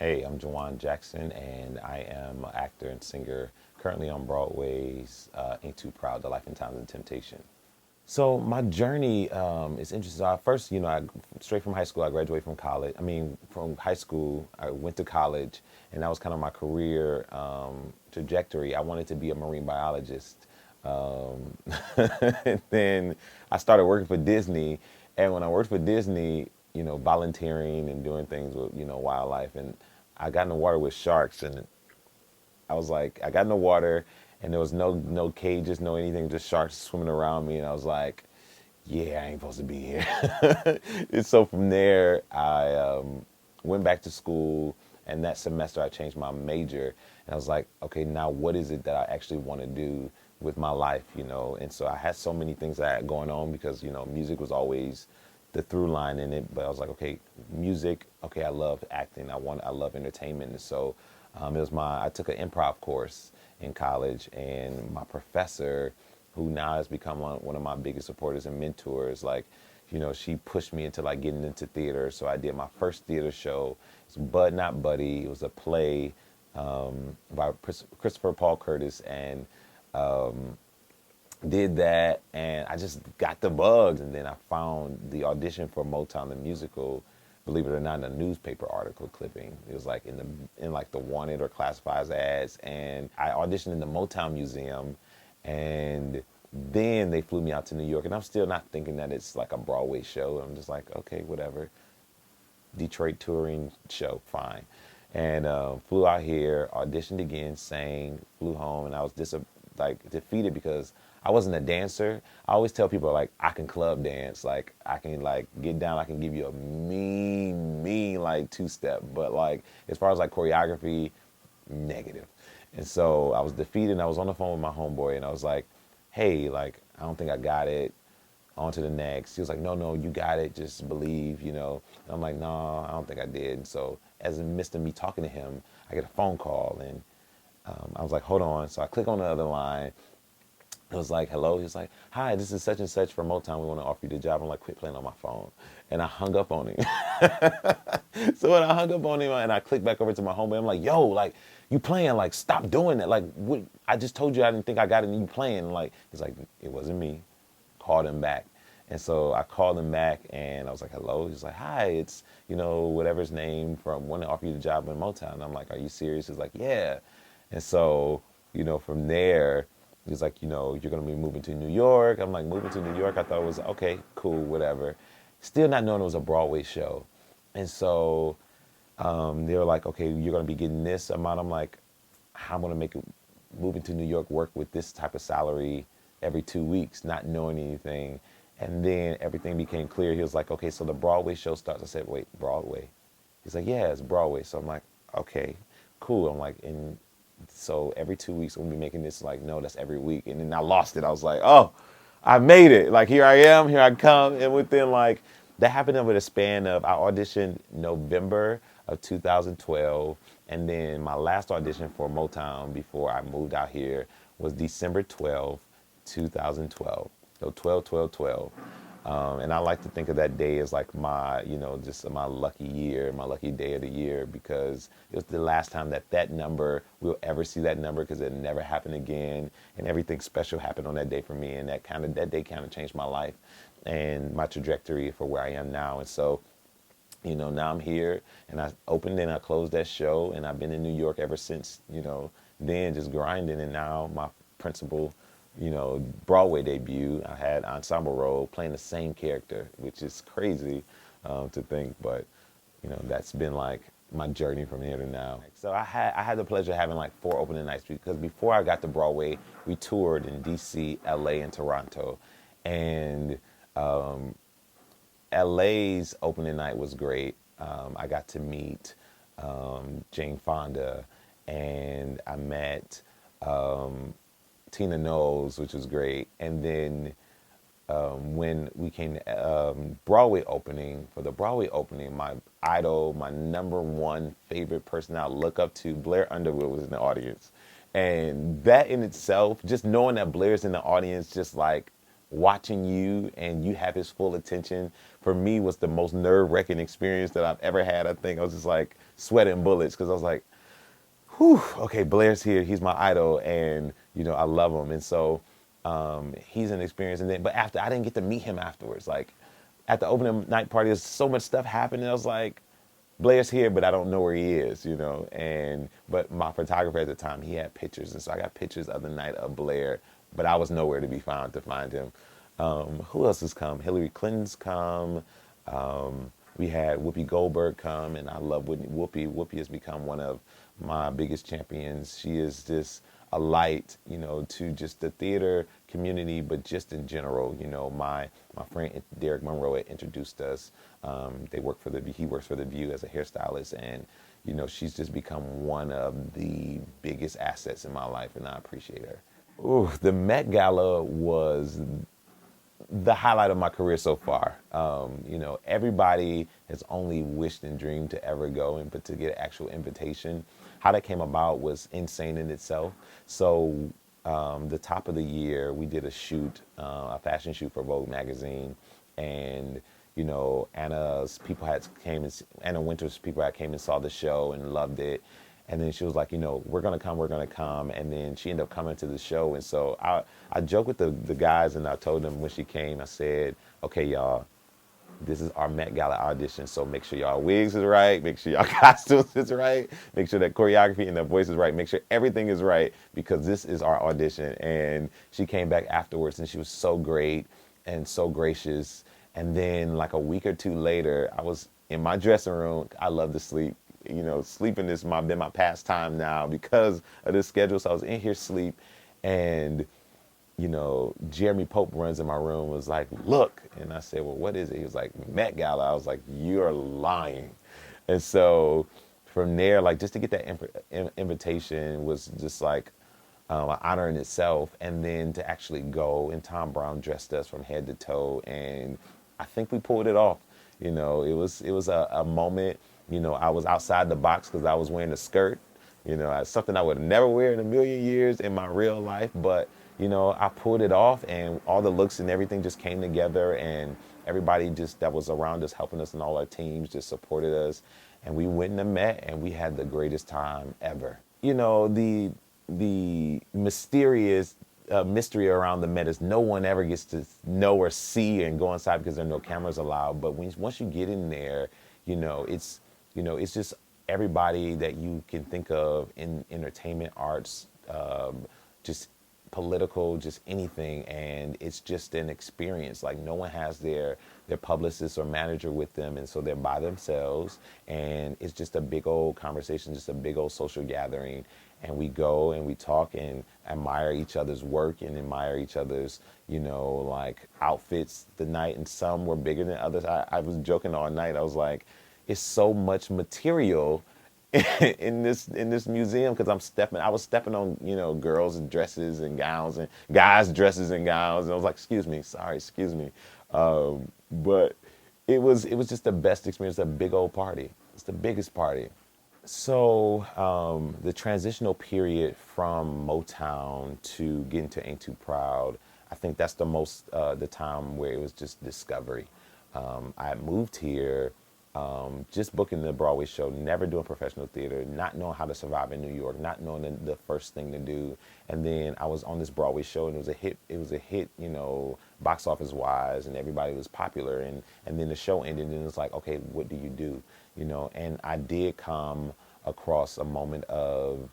Hey, I'm Jawan Jackson, and I am an actor and singer currently on Broadway's Ain't Too Proud, The Life and Times of Temptation. So my journey is interesting. First, straight from high school, I graduated from college. From high school, I went to college, and that was kind of my career trajectory. I wanted to be a marine biologist. Um, and then I started working for Disney, and when I worked for Disney, volunteering and doing things with wildlife, and I got in the water with sharks, and I was like, I got in the water, and there was no cages, no anything, just sharks swimming around me, and I was like, yeah, I ain't supposed to be here. And so from there, I went back to school, and that semester I changed my major, and I was like, okay, now what is it that I actually want to do with my life, And so I had so many things that I had going on because music was always the through line in it. But I was like, okay, music, okay, I love acting, I love entertainment, and so I took an improv course in college, and my professor, who now has become one of my biggest supporters and mentors, like, she pushed me into like getting into theater. So I did my first theater show. It's Bud Not Buddy. It was a play by Christopher Paul Curtis, and did that, and I just got the bugs. And then I found the audition for Motown the musical, believe it or not, in a newspaper article clipping. It was like in like the wanted or classifieds ads, and I auditioned in the Motown Museum, and then they flew me out to New York, and I'm still not thinking that it's like a Broadway show. I'm just like, okay, whatever. Detroit touring show, fine. And flew out here, auditioned again, sang, flew home, and I was like defeated because I wasn't a dancer. I always tell people like I can club dance, like I can like get down, I can give you a mean like two step, but like as far as like choreography, negative. And so I was defeated, and I was on the phone with my homeboy, and I was like, hey, like I don't think I got it. On to the next. He was like, no, you got it. Just believe. And I'm like, no, I don't think I did. And so as in the midst of me talking to him, I get a phone call, and I was like, hold on. So I click on the other line. It was like, hello. He was like, hi, this is such and such from Motown. We want to offer you the job. I'm like, quit playing on my phone. And I hung up on him. So when I hung up on him and I clicked back over to my homeboy, I'm like, yo, like, you playing, like, stop doing that. Like, what, I just told you I didn't think I got it, and you playing. Like, he's like, it wasn't me. Called him back. And so I called him back, and I was like, hello. He's like, hi, it's, whatever his name from want to offer you the job in Motown. And I'm like, are you serious? He's like, yeah. And so, from there, he's like, you're going to be moving to New York. I'm like, moving to New York? I thought it was, okay, cool, whatever. Still not knowing it was a Broadway show. And so they were like, okay, you're going to be getting this amount. I'm like, how am I going to make it, moving to New York, work with this type of salary every 2 weeks, not knowing anything. And then everything became clear. He was like, okay, so the Broadway show starts. I said, wait, Broadway? He's like, yeah, it's Broadway. So I'm like, okay, cool. I'm like, and so every 2 weeks we'll be making this. Like, no, that's every week. And then I lost it. I was like, oh, I made it. Like, here I am, here I come. And within like, that happened over the span of, I auditioned November of 2012. And then my last audition for Motown before I moved out here was December 12th, 2012. So 12, 12, 12. And I like to think of that day as like my, just my lucky year, my lucky day of the year, because it was the last time that number, we'll ever see that number, because it never happened again. And everything special happened on that day for me. And that day kind of changed my life and my trajectory for where I am now. And so, now I'm here, and I opened and I closed that show, and I've been in New York ever since, then just grinding. And now my principal, Broadway debut, I had ensemble role playing the same character, which is crazy to think, but that's been like my journey from here to now. So I had the pleasure of having like 4 opening nights, because before I got to Broadway, we toured in DC, LA, and Toronto, and LA's opening night was great. I got to meet Jane Fonda, and I met Tina Knowles, which was great. And then when we came to Broadway opening, for the Broadway opening, my idol, my number one favorite person I look up to, Blair Underwood, was in the audience. And that in itself, just knowing that Blair's in the audience, just like watching you and you have his full attention, for me was the most nerve-wracking experience that I've ever had. I think I was just like sweating bullets because I was like, whew, okay, Blair's here. He's my idol, and I love him. And so he's an experience. And then, but after I didn't get to meet him afterwards. Like at the opening night party, there's so much stuff happening. I was like, Blair's here, but I don't know where he is. And but my photographer at the time, he had pictures, and so I got pictures of the night of Blair, but I was nowhere to be found to find him. Who else has come? Hillary Clinton's come. We had Whoopi Goldberg come, and I love Whoopi. Whoopi has become one of my biggest champions. She is just a light, to just the theater community, but just in general. My friend Derek Monroe had introduced us. He works for the View as a hairstylist, and she's just become one of the biggest assets in my life, and I appreciate her. Ooh, the Met Gala was the highlight of my career so far. Everybody has only wished and dreamed to ever go, but to get an actual invitation, how that came about was insane in itself. So the top of the year, we did a fashion shoot for Vogue magazine, and Anna Wintour's people had came and saw the show and loved it. And then she was like, we're going to come. And then she ended up coming to the show. And so I joked with the guys, and I told them when she came, I said, okay, y'all, this is our Met Gala audition. So make sure y'all wigs is right. Make sure y'all costumes is right. Make sure that choreography and the voice is right. Make sure everything is right, because this is our audition. And she came back afterwards, and she was so great and so gracious. And then like a week or two later, I was in my dressing room. I love to sleep. Sleeping has been my pastime now because of this schedule. So I was in here sleep, and Jeremy Pope runs in my room, was like, look. And I said, well, what is it? He was like, Met Gala. I was like, you're lying. And so from there, like, just to get that invitation was just like an honor in itself. And then to actually go, and Tom Brown dressed us from head to toe, and I think we pulled it off. It was a moment. I was outside the box because I was wearing a skirt. Something I would never wear in a million years in my real life. But, I pulled it off, and all the looks and everything just came together, and everybody just that was around us, helping us, and all our teams just supported us. And we went and met, and we had the greatest time ever. The mysterious mystery around the Met is no one ever gets to know or see and go inside because there are no cameras allowed. But once you get in there, it's just everybody that you can think of in entertainment, arts, just political, just anything. And it's just an experience. Like, no one has their publicist or manager with them. And so they're by themselves. And it's just a big old conversation, just a big old social gathering. And we go and we talk and admire each other's work and admire each other's, like outfits the night. And some were bigger than others. I was joking all night. I was like, it's so much material in this museum, because I was stepping on girls' dresses and gowns, and guys' dresses and gowns, and I was like, excuse me, but it was just the best experience. A big old party. It's the biggest party. So the transitional period from Motown to getting to Ain't Too Proud, I think that's the time where it was just discovery. I had moved here, just booking the Broadway show, never doing professional theater, not knowing how to survive in New York, not knowing the first thing to do. And then I was on this Broadway show, and it was a hit, box office wise, and everybody was popular. And then the show ended, and it's like, okay, what do you do? And I did come across a moment of,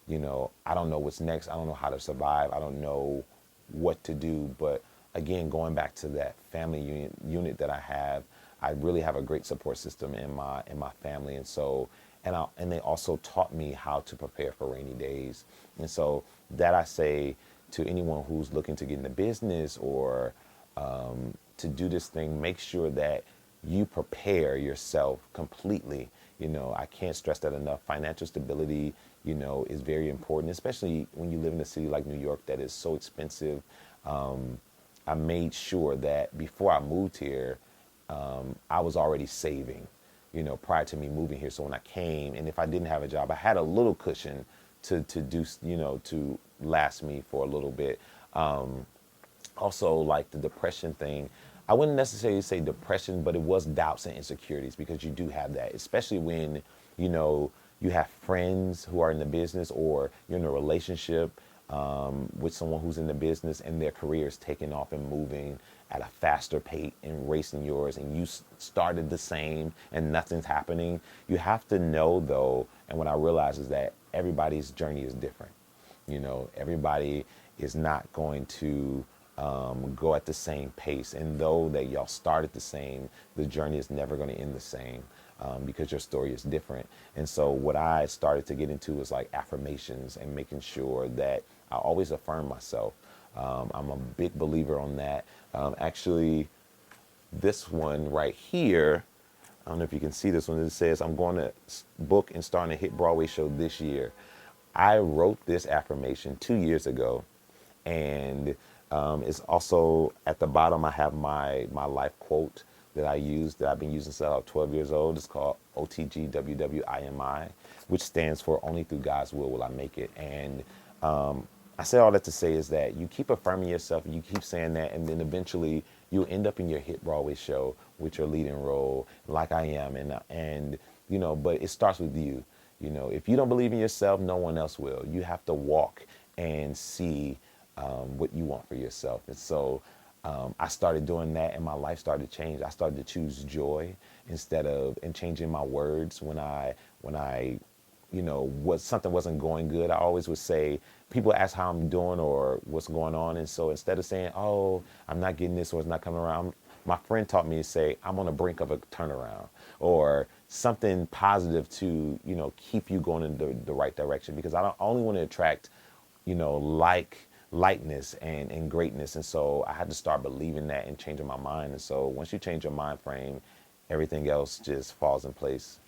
I don't know what's next. I don't know how to survive. I don't know what to do. But again, going back to that family unit that I have, I really have a great support system in my family. And so, and they also taught me how to prepare for rainy days. And so that I say to anyone who's looking to get into business or to do this thing, make sure that you prepare yourself completely. I can't stress that enough. Financial stability, is very important, especially when you live in a city like New York that is so expensive. I made sure that before I moved here, I was already saving, prior to me moving here. So when I came, and if I didn't have a job, I had a little cushion to do, to last me for a little bit. Also, like the depression thing, I wouldn't necessarily say depression, but it was doubts and insecurities, because you do have that, especially when you know, you have friends who are in the business, or you're in a relationship with someone who's in the business and their career is taking off and moving at a faster pace and racing yours, and you started the same and nothing's happening. You have to know though, and what I realize is that everybody's journey is different. You know, everybody is not going to go at the same pace. And though that y'all started the same, the journey is never going to end the same, because your story is different. And so what I started to get into was like affirmations and making sure that I always affirm myself. I'm a big believer on that. Actually, this one right here, I don't know if you can see this one. It says, I'm going to book and start a hit Broadway show this year. I wrote this affirmation 2 years ago, and it's also at the bottom. I have my life quote that I use, that I've been using since I was 12 years old. It's called OTGWWIMI, which stands for Only Through God's Will I Make It. And I say all that to say is that you keep affirming yourself, you keep saying that, and then eventually you'll end up in your hit Broadway show with your leading role, like I am. And you know, but it starts with you. You know, if you don't believe in yourself, no one else will. You have to walk and see what you want for yourself. And so I started doing that, and my life started to change. I started to choose joy and changing my words when I you know, something wasn't going good. I always would say, people ask how I'm doing or what's going on. And so instead of saying, oh, I'm not getting this or it's not coming around, my friend taught me to say, I'm on the brink of a turnaround, or something positive to, you know, keep you going in the right direction. Because I only want to attract, you know, lightness and greatness. And so I had to start believing that and changing my mind. And so once you change your mind frame, everything else just falls in place.